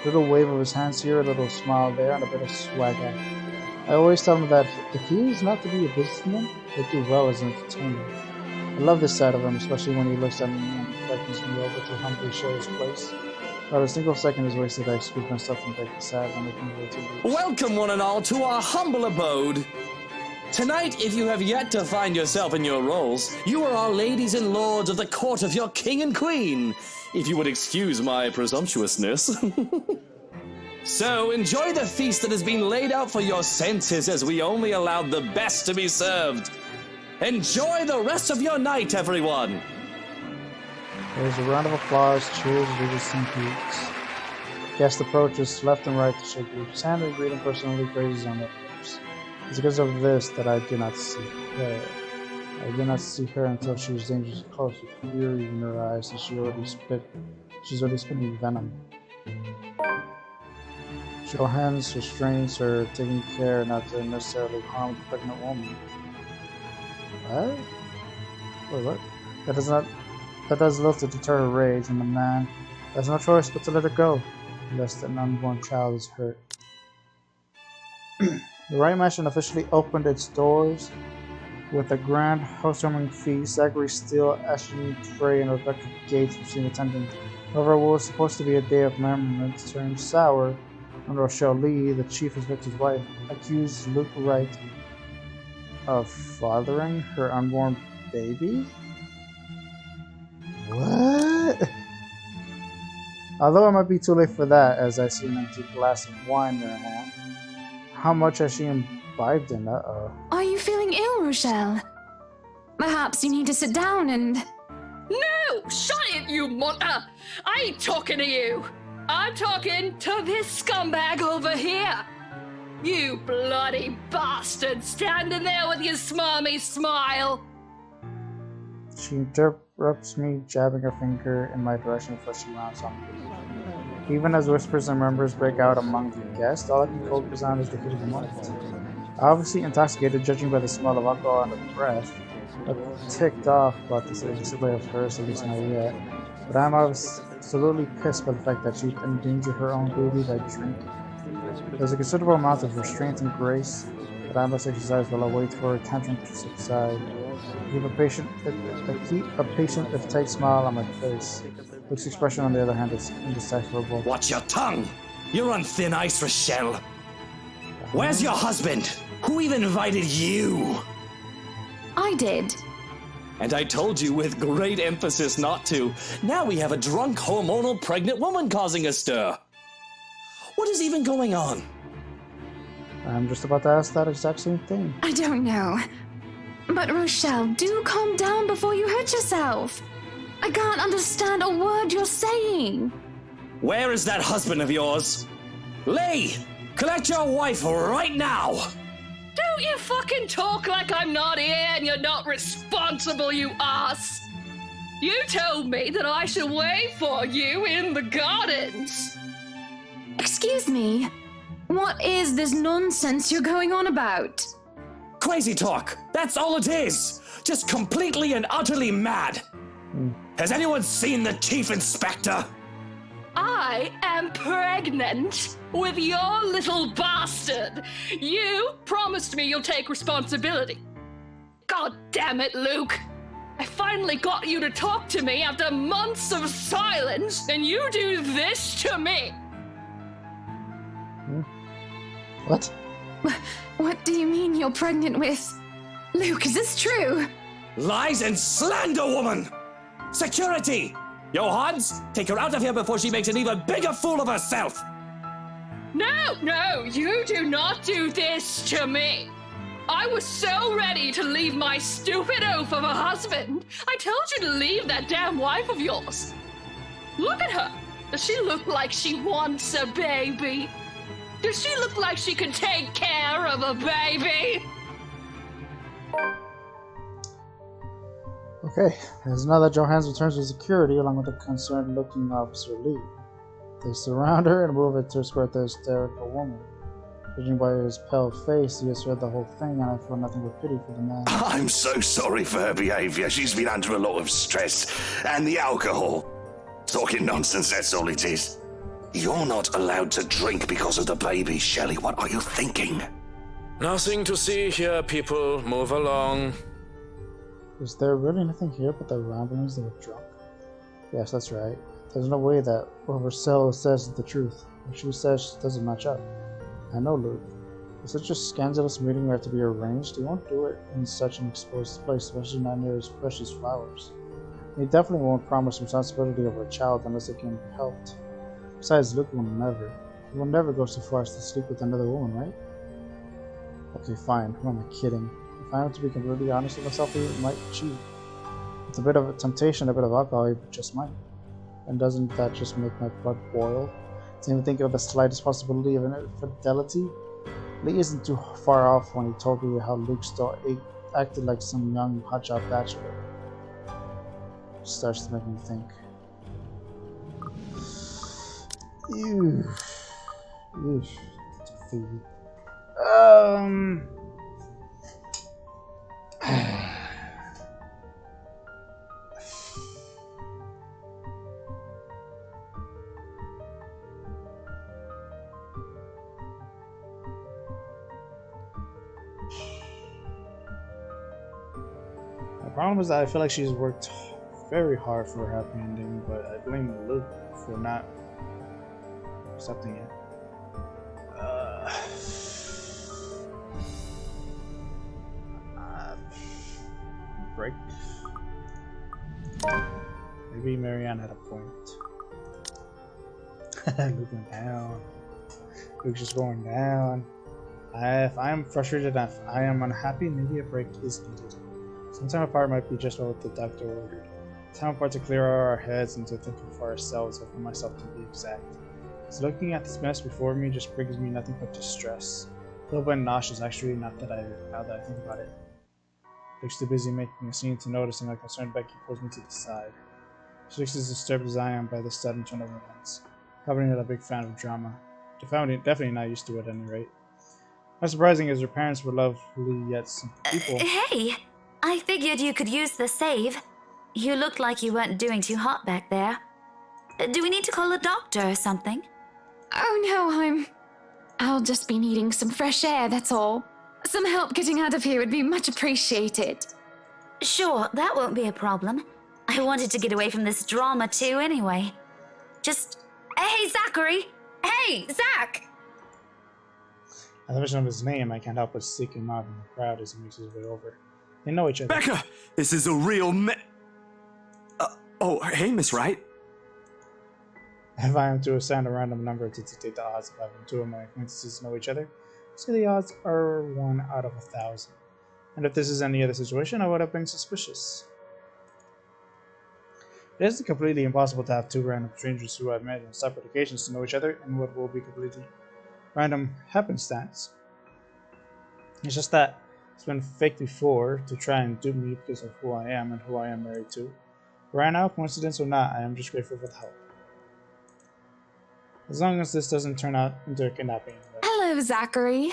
A little wave of his hands here, a little smile there, and a bit of swagger. I always tell him that if he is not to be a businessman, he'll do well as an entertainer. I love this side of him, especially when he looks at me and beckons me over to humbly share his place. Not a single second is wasted. I excuse myself and break the side when making way to leave. Welcome, one and all, to our humble abode. Tonight, if you have yet to find yourself in your roles, you are our ladies and lords of the court of your king and queen, if you would excuse my presumptuousness. So, enjoy the feast that has been laid out for your senses as we only allowed the best to be served. Enjoy the rest of your night, everyone! There's a round of applause, cheers, leaders, and peaks. Guest approaches left and right to shake each hand and greet and personally praises on their lips. It's because of this that I do not see her. I do not see her until she is dangerously close with fury in her eyes as she's already spitting venom. She'll hence restrains her, taking care not to necessarily harm the pregnant woman. What? Wait, what? That does little to deter her rage, and the man has no choice but to let her go, lest an unborn child is hurt. The Right Mansion officially opened its doors with a grand housewarming feast. Zachary, Steele, Ashton, Frey, and Rebecca Gates were seen attending. However, what was supposed to be a day of merriment turned sour when Rochelle Lee, the chief inspector's wife, accused Luke Wright of fathering her unborn baby? What? Although it might be too late for that, as I see an empty glass of wine in her hand. How much has she imbibed in? Are you feeling ill, Rochelle? Perhaps you need to sit down and... No! Shut it, you munter! I ain't talking to you! I'm talking to this scumbag over here! You bloody bastard standing there with your smarmy smile! She interrupts me, jabbing her finger in my direction before she rounds on me. Even as whispers and murmurs break out among the guests, all I can focus on is the heat of the moment. Obviously intoxicated, judging by the smell of alcohol and the breath, but ticked off about this display of hers, at least not yet. But I'm absolutely pissed by the fact that she'd endanger her own baby by drinking. There's a considerable amount of restraint and grace that I must exercise while I wait for her tantrum to subside. Keep a patient, if tight smile on my face. Luke's expression, on the other hand, is indecipherable. Watch your tongue! You're on thin ice, Rochelle. Where's your husband? Who even invited you? I did. And I told you with great emphasis not to. Now we have a drunk, hormonal, pregnant woman causing a stir. What is even going on? I'm just about to ask that exact same thing. I don't know. But Rochelle, do calm down before you hurt yourself. I can't understand a word you're saying. Where is that husband of yours? Lee, collect your wife right now! Don't you fucking talk like I'm not here and you're not responsible, you ass! You told me that I should wait for you in the gardens! Excuse me, what is this nonsense you're going on about? Crazy talk, that's all it is! Just completely and utterly mad! Has anyone seen the chief inspector? I am pregnant with your little bastard. You promised me you'll take responsibility. God damn it, Luke. I finally got you to talk to me after months of silence, and you do this to me. What? What do you mean you're pregnant with? Luke, is this true? Lies and slander, woman! Security! Johans, take her out of here before she makes an even bigger fool of herself! No, you do not do this to me. I was so ready to leave my stupid oaf of a husband. I told you to leave that damn wife of yours. Look at her. Does she look like she wants a baby? Does she look like she could take care of a baby? Okay, as now that Johannes returns with security along with a concerned looking Officer Lee. They surround her and move it to escort the hysterical woman. Judging by his pale face, he has heard the whole thing, and I feel nothing but pity for the man. I'm so sorry for her behaviour. She's been under a lot of stress. And the alcohol. Talking nonsense, that's all it is. You're not allowed to drink because of the baby, Shelley. What are you thinking? Nothing to see here, people. Move along. Is there really nothing here but the ramblings that were drunk? Yes, that's right. There's no way that what Marcelo says is the truth. What she says doesn't match up. I know, Luke. If such a scandalous meeting had to be arranged, he won't do it in such an exposed place, especially not near his precious flowers. And he definitely won't promise responsibility over a child unless it can be helped. Besides, Luke will never. He will never go so far as to sleep with another woman, right? Okay, fine. Who am I kidding? If I am to be completely honest with myself, he might cheat. With a bit of a temptation, a bit of alcohol, he just might. And doesn't that just make my blood boil? To even think of the slightest possibility of infidelity? Lee isn't too far off when he told me how Luke still acted like some young hotshot bachelor. Starts to make me think. Ew. Ew. Defeat. The problem is that I feel like she's worked very hard for a happy ending, but I blame Luke for not accepting it. Break. Maybe Marianne had a point. Luke went down. Luke's just going down. If I am frustrated and if I am unhappy, maybe a break is needed. Some time apart might be just what the doctor ordered. Time apart to clear our heads and to think for ourselves, or for myself to be exact. So looking at this mess before me just brings me nothing but distress. A little bit nauseous, actually, now that I think about it. Luke's too busy making a scene to notice, and my concerned Becky pulls me to the side. She looks as disturbed as I am by this sudden turn of events. Probably not a big fan of drama. Definitely not used to it at any rate. Not surprising, as her parents were lovely yet simple people. Hey, I figured you could use the save. You looked like you weren't doing too hot back there. Do we need to call a doctor or something? Oh no, I'll just be needing some fresh air, that's all. Some help getting out of here would be much appreciated. Sure, that won't be a problem. I wanted to get away from this drama too anyway. Just... Hey, Zachary! Hey, Zach! At the mention of his name, I can't help but seek him out in the crowd as he makes his way over. They know each other. Becca! This is a real oh, hey, Miss Wright. If I am to assign a random number to dictate the odds of having two of my acquaintances know each other, say the odds are 1 out of 1,000. And if this is any other situation, I would have been suspicious. It isn't completely impossible to have two random strangers who have met on separate occasions to know each other in what will be completely random happenstance. It's just that it's been faked before to try and dupe me because of who I am and who I am married to. Right now, coincidence or not, I am just grateful for the help. As long as this doesn't turn out into a kidnapping. Hello, Zachary.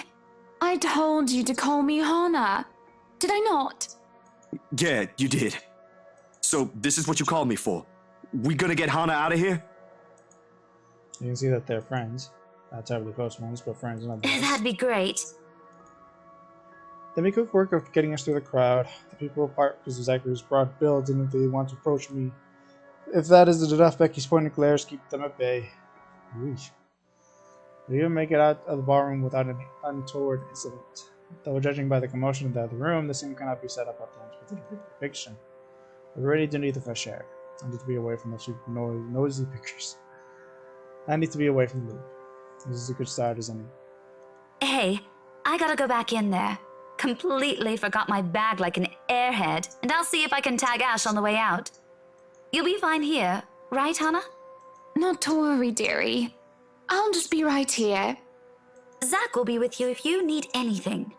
I told you to call me Hannah. Did I not? Yeah, you did. So, this is what you called me for. We gonna get Hannah out of here? You can see that they're friends. Not terribly close ones, but friends nonetheless. That'd be great. They make quick work of getting us through the crowd. The people apart because of Zachary's broad build and if they want to approach me. If that isn't enough, Becky's pointing glares keep them at bay. Weesh. We even make it out of the ballroom without an untoward incident. Though judging by the commotion in the other room, the same cannot be said about the fiction. I really do need the fresh air. I need to be away from those nosy pictures. I need to be away from Luke. This is a good start, isn't it? Hey, I gotta go back in there. Completely forgot my bag like an airhead, and I'll see if I can tag Ash on the way out. You'll be fine here, right, Hannah? Not to worry, dearie. I'll just be right here. Zach will be with you if you need anything.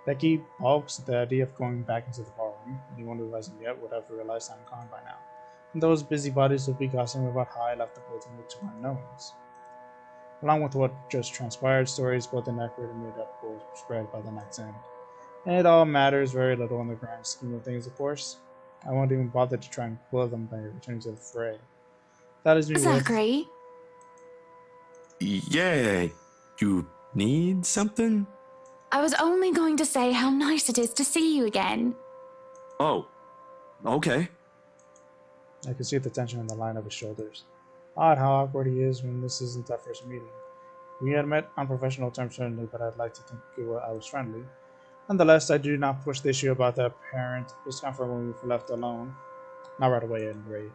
Becky balks at the idea of going back into the ballroom. Anyone who hasn't yet would have realized I'm gone by now. And those busybodies will be gossiping about how I left the building with 2 unknowns. Along with what just transpired, stories both inaccurate and made up will spread by the night's end. And it all matters very little in the grand scheme of things, of course. I won't even bother to try and quell them by returning to the fray. That is me. Zachary? Yeah, you need something? I was only going to say how nice it is to see you again. Oh, okay. I could see the tension in the line of his shoulders. Odd how awkward he is when this isn't our first meeting. We had met on professional terms certainly, but I'd like to think I was friendly. Nonetheless, I do not push the issue about the apparent discomfort when we were left alone. Not right away, at any rate.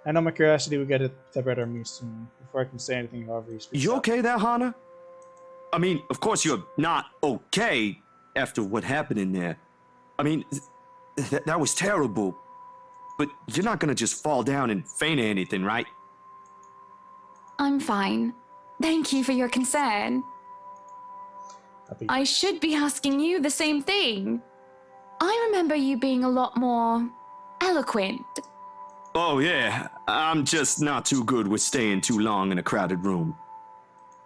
I know my curiosity will get the better of me soon. Before I can say anything, however, he speaks You up. okay there, Hana? I mean, of course you're not okay after what happened in there. I mean, that was terrible. But you're not gonna just fall down and faint or anything, right? I'm fine. Thank you for your concern. I should be asking you the same thing. I remember you being a lot more eloquent. Oh yeah, I'm just not too good with staying too long in a crowded room.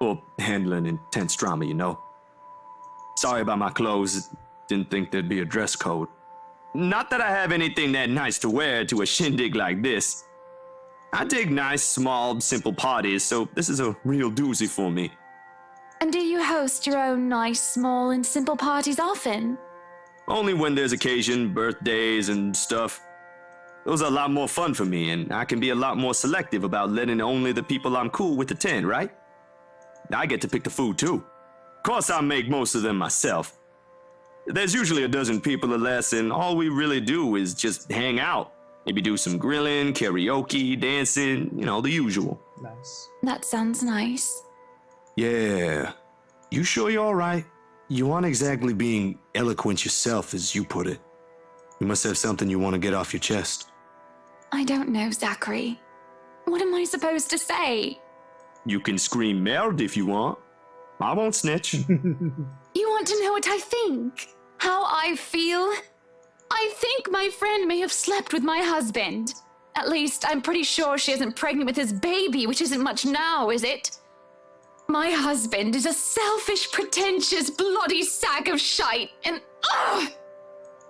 Or handling intense drama, you know. Sorry about my clothes. Didn't think there'd be a dress code. Not that I have anything that nice to wear to a shindig like this. I dig nice, small, simple parties, so this is a real doozy for me. And do you host your own nice, small, and simple parties often? Only when there's occasion, birthdays and stuff. Those are a lot more fun for me, and I can be a lot more selective about letting only the people I'm cool with attend, right? I get to pick the food too. Of course, I make most of them myself. There's usually a dozen people or less, and all we really do is just hang out. Maybe do some grilling, karaoke, dancing, you know, the usual. Nice. That sounds nice. Yeah. You sure you're alright? You aren't exactly being eloquent yourself, as you put it. You must have something you want to get off your chest. I don't know, Zachary. What am I supposed to say? You can scream merde if you want. I won't snitch. You want to know what I think? How I feel? I think my friend may have slept with my husband. At least, I'm pretty sure she isn't pregnant with his baby, which isn't much now, is it? My husband is a selfish, pretentious, bloody sack of shite, and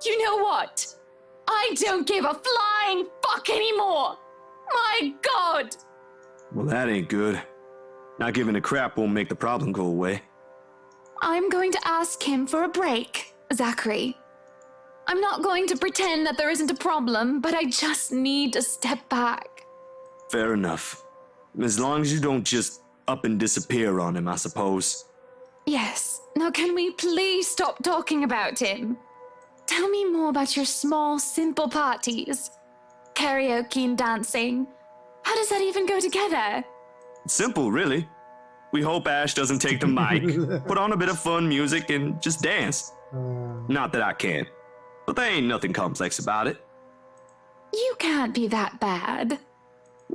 you know what? I don't give a flying fuck anymore! My God! Well, that ain't good. Not giving a crap won't make the problem go away. I'm going to ask him for a break, Zachary. I'm not going to pretend that there isn't a problem, but I just need to step back. Fair enough. As long as you don't just up and disappear on him, I suppose. Yes. Now can we please stop talking about him? Tell me more about your small, simple parties. Karaoke and dancing. How does that even go together? Simple, really. We hope Ash doesn't take the mic, put on a bit of fun music, and just dance. Not that I can, but there ain't nothing complex about it. You can't be that bad.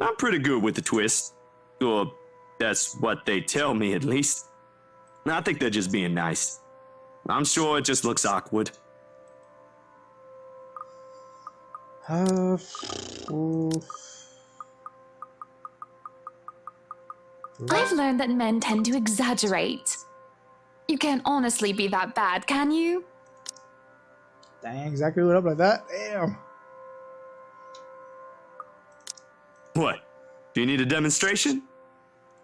I'm pretty good with the twist. Or that's what they tell me, at least. I think they're just being nice. I'm sure it just looks awkward. I've learned that men tend to exaggerate. You can't honestly be that bad, can you? Dang, exactly what up like that? Damn. What? Do you need a demonstration?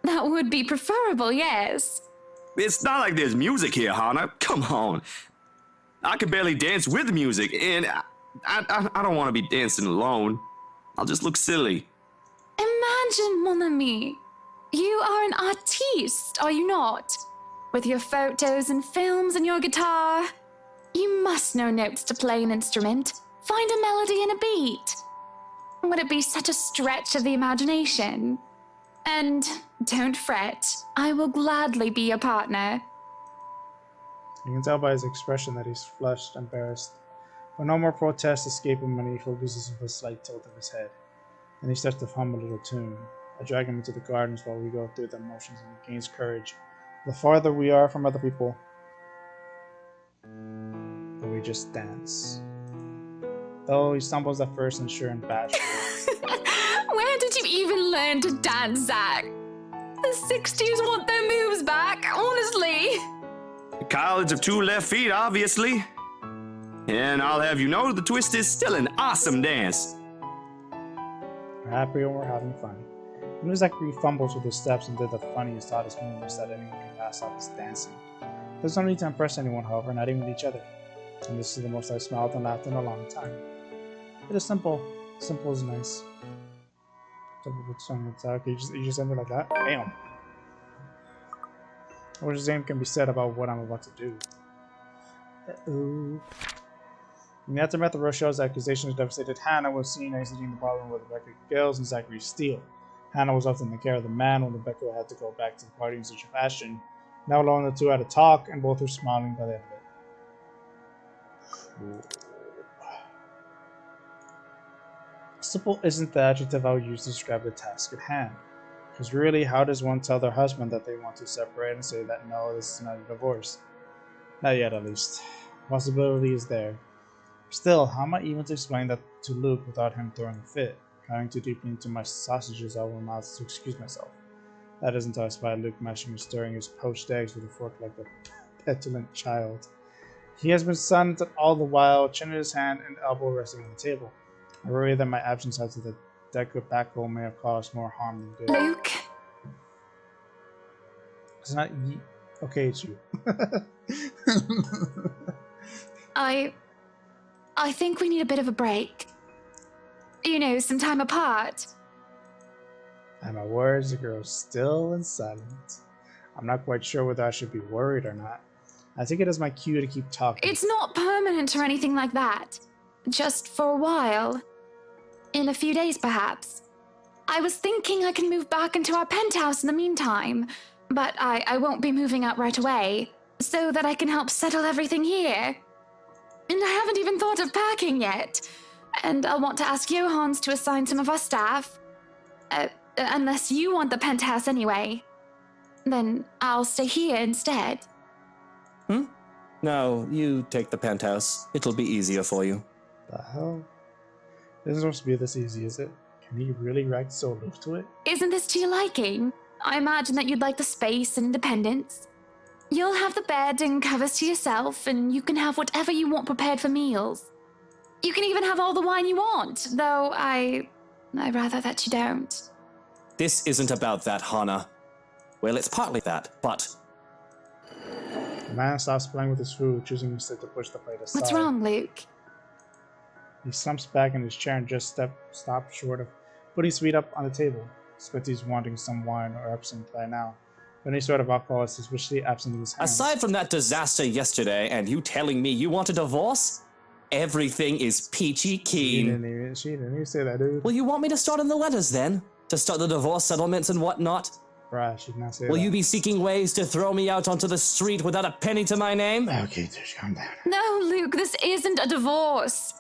That would be preferable, yes. It's not like there's music here, Hana. Come on. I can barely dance with music, and I don't want to be dancing alone. I'll just look silly. Imagine, mon ami. You are an artiste, are you not? With your photos and films and your guitar. You must know notes to play an instrument. Find a melody and a beat. Would it be such a stretch of the imagination? And don't fret, I will gladly be your partner. You can tell by his expression that he's flushed, embarrassed. But no more protests escape him when he focuses with a slight tilt of his head. Then he starts to hum a little tune. I drag him into the gardens while we go through the motions, and he gains courage the farther we are from other people. just dance. Though he stumbles at first and sure and bashful. Where did you even learn to dance, Zach? The 60s want their moves back, honestly. College of two left feet, obviously. And I'll have you know the twist is still an awesome dance. We're happy and we're having fun. It was like he fumbles with his steps and did the funniest, hottest movements that anyone can pass off as dancing. There's no need to impress anyone, however, not even each other. And this is the most I've smiled and laughed in a long time. It is simple. Simple is nice. Simple with song. Okay, you just end it like that? Damn. Or the same can be said about what I'm about to do. Uh-oh. In the aftermath of Rochelle's accusations devastated Hannah was seen exiting the ballroom with Rebecca Gales and Zachary Steele. Hannah was left in the care of the man when Rebecca had to go back to the party in search of Ashton. Now alone, the two had a talk, and both were smiling by the end of it. Simple isn't the adjective I would use to describe the task at hand. Because really, how does one tell their husband that they want to separate and say that no, this is not a divorce? Not yet, at least. Possibility is there. Still, how am I even to explain that to Luke without him throwing a fit? Cutting too deeply into my sausages, I will not to excuse myself. That isn't how I spy Luke mashing and stirring his poached eggs with a fork like a petulant child. He has been silent all the while, chin in his hand and elbow resting on the table. I worry that my absence after the Deku backbone may have caused more harm than good. Luke? It's not okay, it's you. I think we need a bit of a break. You know, some time apart. And my words grow still and silent. I'm not quite sure whether I should be worried or not. I take it as my cue to keep talking. It's not permanent or anything like that. Just for a while. In a few days, perhaps. I was thinking I can move back into our penthouse in the meantime, but I won't be moving out right away, so that I can help settle everything here. And I haven't even thought of packing yet. And I'll want to ask Johans to assign some of our staff. Unless you want the penthouse anyway. Then I'll stay here instead. No, you take the penthouse. It'll be easier for you. The hell? This isn't supposed to be this easy, is it? Can he really react so aloof to it? Isn't this to your liking? I imagine that you'd like the space and independence. You'll have the bed and covers to yourself, and you can have whatever you want prepared for meals. You can even have all the wine you want, though I'd rather that you don't. This isn't about that, Hana. Well, it's partly that, but... The man stops playing with his food, choosing instead to push the plate aside. What's wrong, Luke? He slumps back in his chair and just stops short of putting his feet up on the table. Expect he's wanting some wine or absinthe by now. But any sort of alcohol is suspiciously absent in his hands. Aside from that disaster yesterday and you telling me you want a divorce, everything is peachy keen. She didn't even say that, dude. Will you want me to start in the letters then? To start the divorce settlements and whatnot? Bruh, she did not say Will that. you be seeking ways to throw me out onto the street without a penny to my name? Okay, dude, calm down. No, Luke, this isn't a divorce.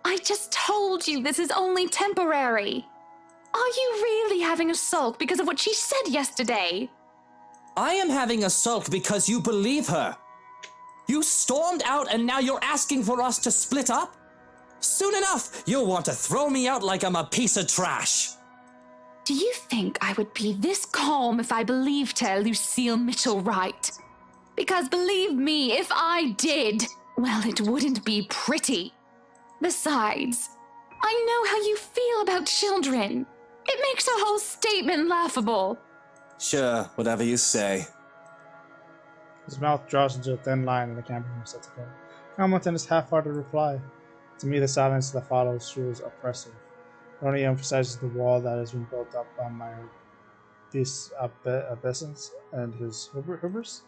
I just told you this is only temporary. Are you really having a sulk because of what she said yesterday? I am having a sulk because you believe her. You stormed out and now you're asking for us to split up? Soon enough, you'll want to throw me out like I'm a piece of trash. Do you think I would be this calm if I believed her, Lucille Mitchell, right? Because believe me, if I did, well, it wouldn't be pretty. Besides, I know how you feel about children. It makes her whole statement laughable. Sure, whatever you say. His mouth draws into a thin line and the camera room sets again. Comment on his half-hearted reply. To me, the silence that follows feels oppressive. It only emphasizes the wall that has been built up by my obeisance and his hubris,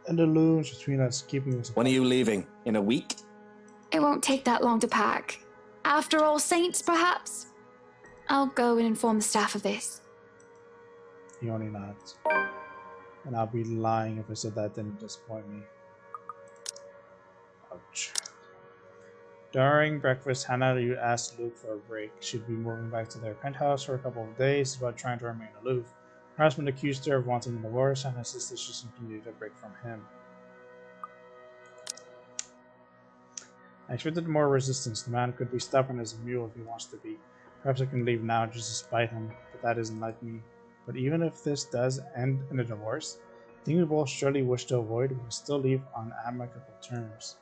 and the looms between us, keeping us apart. When are you leaving? In a week? It won't take that long to pack. After All Saints, perhaps? I'll go and inform the staff of this. He only nods. And I'll be lying if I said that didn't disappoint me. Ouch. During breakfast, Hannah asked Luke for a break. She'd be moving back to their penthouse for a couple of days, but trying to remain aloof. Her husband accused her of wanting a divorce and insisted she simply needed a break from him. I expected more resistance. The man could be stubborn as a mule if he wants to be. Perhaps I can leave now just to spite him, but that isn't like me. But even if this does end in a divorce, the thing we both surely wish to avoid, we can still leave on amicable terms.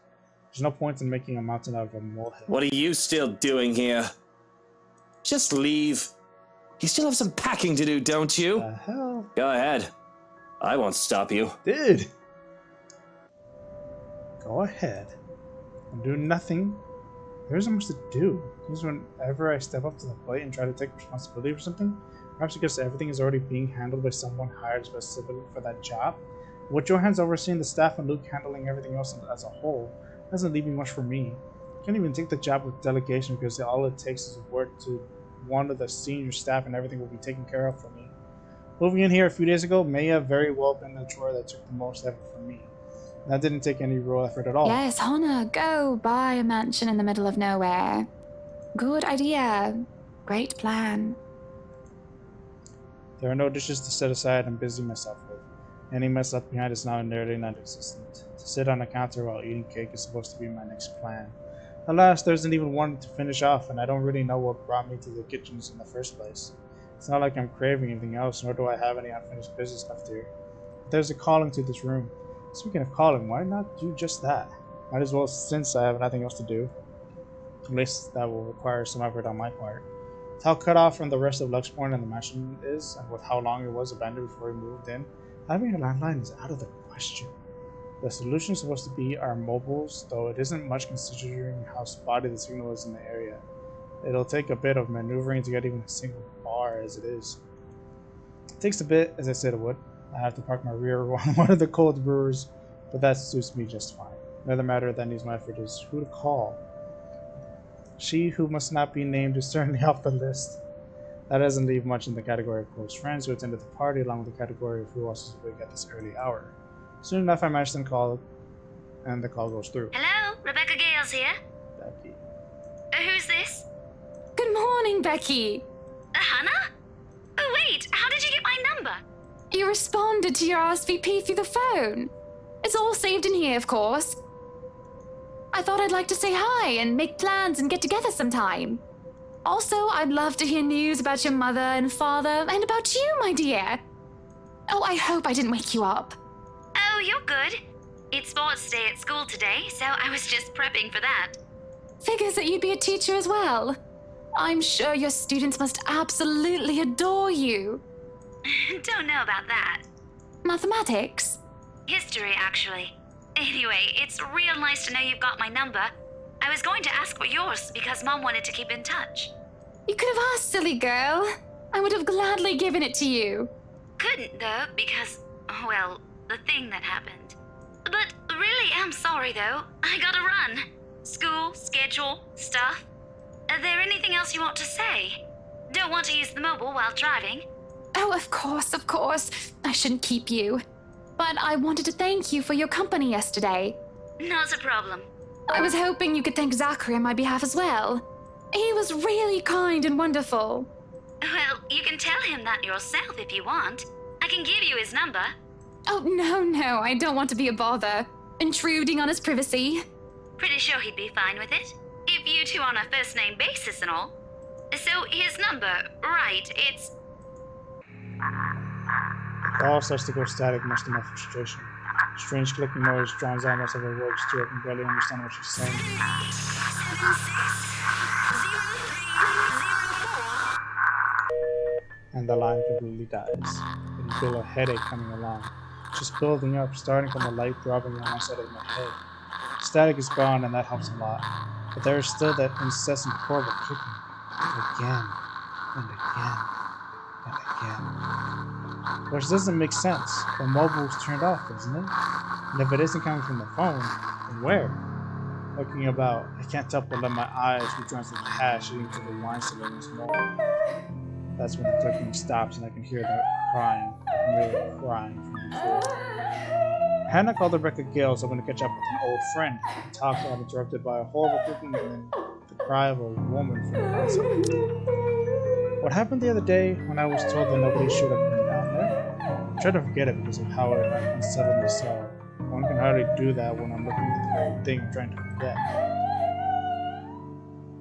There's no point in making a mountain out of a molehill. What are you still doing here? Just leave. You still have some packing to do, don't you? The hell? Go ahead. I won't stop you. Dude! Go ahead. I'm doing nothing. There isn't much to do. Because whenever I step up to the plate and try to take responsibility for something, perhaps because everything is already being handled by someone hired specifically for that job. With Johan's overseeing the staff and Luke handling everything else as a whole, doesn't leave me much for me. I can't even take the job with delegation because all it takes is a word to one of the senior staff and everything will be taken care of for me. Moving in here a few days ago may have very well been the chore that took the most effort from me. That didn't take any real effort at all. Yes, Hannah, go buy a mansion in the middle of nowhere. Good idea. Great plan. There are no dishes to set aside and busy myself with. Any mess left behind is now nearly non-existent. To sit on a counter while eating cake is supposed to be my next plan. Alas, there isn't even one to finish off, and I don't really know what brought me to the kitchens in the first place. It's not like I'm craving anything else, nor do I have any unfinished business left here. But there's a calling to this room. Speaking of calling, why not do just that? Might as well, since I have nothing else to do. At least that will require some effort on my part. With how cut off from the rest of Luxporn and the mansion is, and with how long it was abandoned before we moved in, having a landline is out of the question. The solution is supposed to be our mobiles, though it isn't much considering how spotty the signal is in the area. It'll take a bit of maneuvering to get even a single bar as it is. It takes a bit, as I said it would. I have to park my rear on one of the cold brewers, but that suits me just fine. Another matter that needs my effort is who to call. She who must not be named is certainly off the list. That doesn't leave much in the category of close friends who attended the party, along with the category of who else is awake at this early hour. Soon enough, I manage to call, and the call goes through. Hello, Rebecca Gales here. Becky. Who's this? Good morning, Becky. Hannah? Oh, wait, how did you get my number? You responded to your RSVP through the phone. It's all saved in here, of course. I thought I'd like to say hi and make plans and get together sometime. Also, I'd love to hear news about your mother and father and about you, my dear. Oh, I hope I didn't wake you up. Oh, you're good. It's sports day at school today, so I was just prepping for that. Figures that you'd be a teacher as well. I'm sure your students must absolutely adore you. Don't know about that. Mathematics? History, actually. Anyway, it's real nice to know you've got my number. I was going to ask for yours because Mom wanted to keep in touch. You could have asked, silly girl. I would have gladly given it to you. Couldn't, though, because, well, the thing that happened. But really am sorry, though. I gotta run. School, schedule, stuff. Is there anything else you want to say? Don't want to use the mobile while driving. Oh, of course, of course. I shouldn't keep you. But I wanted to thank you for your company yesterday. Not a problem. I was hoping you could thank Zachary on my behalf as well. He was really kind and wonderful. Well, you can tell him that yourself if you want. I can give you his number. Oh, no, I don't want to be a bother. Intruding on his privacy. Pretty sure he'd be fine with it. If you two are on a first-name basis and all. So, his number, right, it's... The call starts to go static, much to my frustration. Strange clicking noise drowns out most of her words too. I can barely understand what she's saying. And the line completely dies. I can feel a headache coming along. It's just building up, starting from a light throbbing on one side of my head. Static is gone, and that helps a lot. But there is still that incessant horrible clicking. Again, and again, and again. Which doesn't make sense. The mobile is turned off, isn't it? And if it isn't coming from the phone, then where? Looking about, I can't help but let my eyes return to the cash eating to the wine cellar once more. That's when the clicking stops and I can hear the crying, really crying from before. Hannah called Rebecca Gales, hoping to catch up with an old friend. The talk got interrupted by a horrible clicking and then the cry of a woman from the outside. What happened the other day when I was told that nobody should have been down there? I tried to forget it because of how it unsettled me so. One can hardly do that when I'm looking at the very thing I'm trying to forget.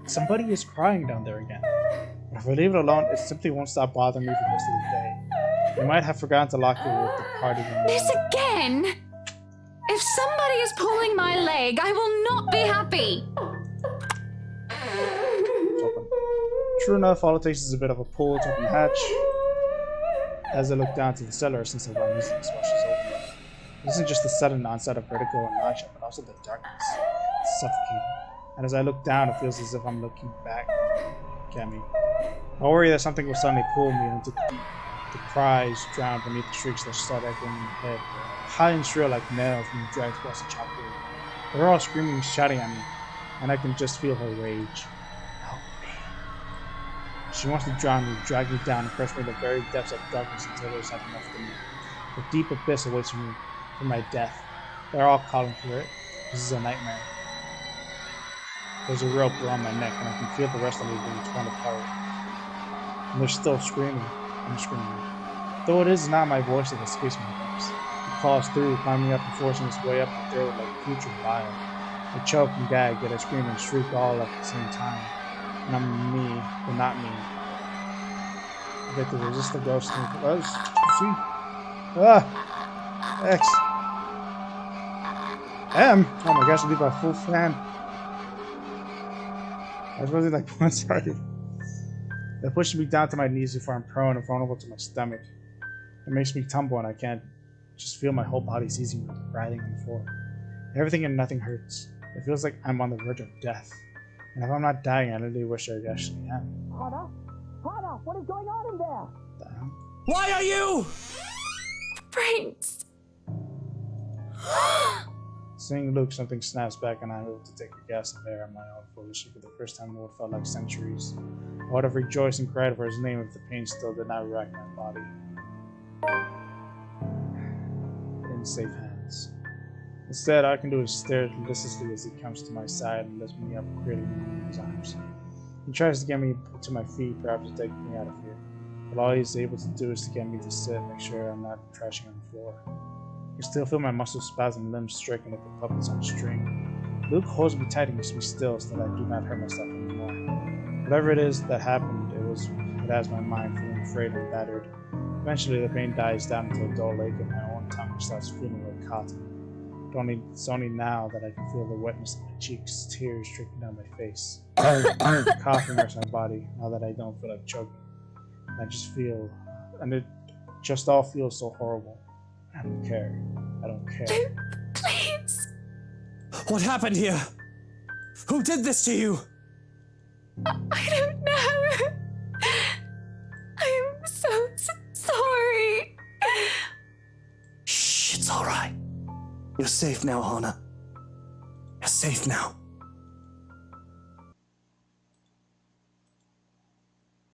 Somebody is crying down there again. But if I leave it alone, it simply won't stop bothering me for the rest of the day. They might have forgotten to lock the door with the party room. This again? If somebody is pulling my leg, I will not be happy. It's open. True enough, all it takes is a bit of a pull to open the hatch. As I look down to the cellar, since I've run easily swashes open. It isn't just the sudden onset of vertigo and nausea, but also the darkness. It's suffocating. And as I look down, it feels as if I'm looking back at me. I worry that something will suddenly pull me into the cries drowned beneath the shrieks that start echoing in my head. High and shrill like nails being dragged across the chalkboard. They're all screaming and shouting at me, and I can just feel her rage. Help me. She wants to drown me, drag me down, and press me to the very depths of darkness until there's nothing left of me. The deep abyss awaits for me, for my death. They're all calling for it. This is a nightmare. There's a rope around my neck, and I can feel the rest of me being torn apart. And they're still screaming. I'm screaming. Though it is not my voice that escapes my lips. It calls through, climbing up and forcing its way up my throat like putrid bile. I choke and gag, yet I scream and shriek all at the same time. And I'm me, but not me. I get to resist the ghost thing. Oh, see? Ah! X. M! Oh my gosh, I need my full fan. I was really like one sided. They pushed me down to my knees before I'm prone and vulnerable to my stomach. It makes me tumble and I can't just feel my whole body seizing, writhing on the floor. Everything and nothing hurts. It feels like I'm on the verge of death. And if I'm not dying, I really wish I actually am. Hana? Hana, what is going on in there? The hell? Why are you? Brains. Seeing Luke, something snaps back and I'm able to take a gas of air on my own foolishly for the first time in what felt like centuries. I would have rejoiced and cried for his name if the pain still did not rack my body. In safe hands. Instead, all I can do is stare listlessly as he comes to my side and lifts me up, cradling me in his arms. He tries to get me to my feet, perhaps to take me out of here. But all he's able to do is to get me to sit, make sure I'm not crashing on the floor. I still feel my muscles spasm, limbs stricken like the puppets on a string. Luke holds me tight and makes me still so that I do not hurt myself anymore. Whatever it is that happened, it has my mind feeling afraid and battered. Eventually, the pain dies down into a dull ache and my own tongue starts feeling like cotton. It's only now that I can feel the wetness of my cheeks, tears trickling down my face. Coughing hurts my body now that I don't feel like choking. And I just feel, and it just all feels so horrible. I don't care. I don't care. Please. What happened here? Who did this to you? I don't know. I'm so sorry. Shh, it's all right. You're safe now, Hana. You're safe now.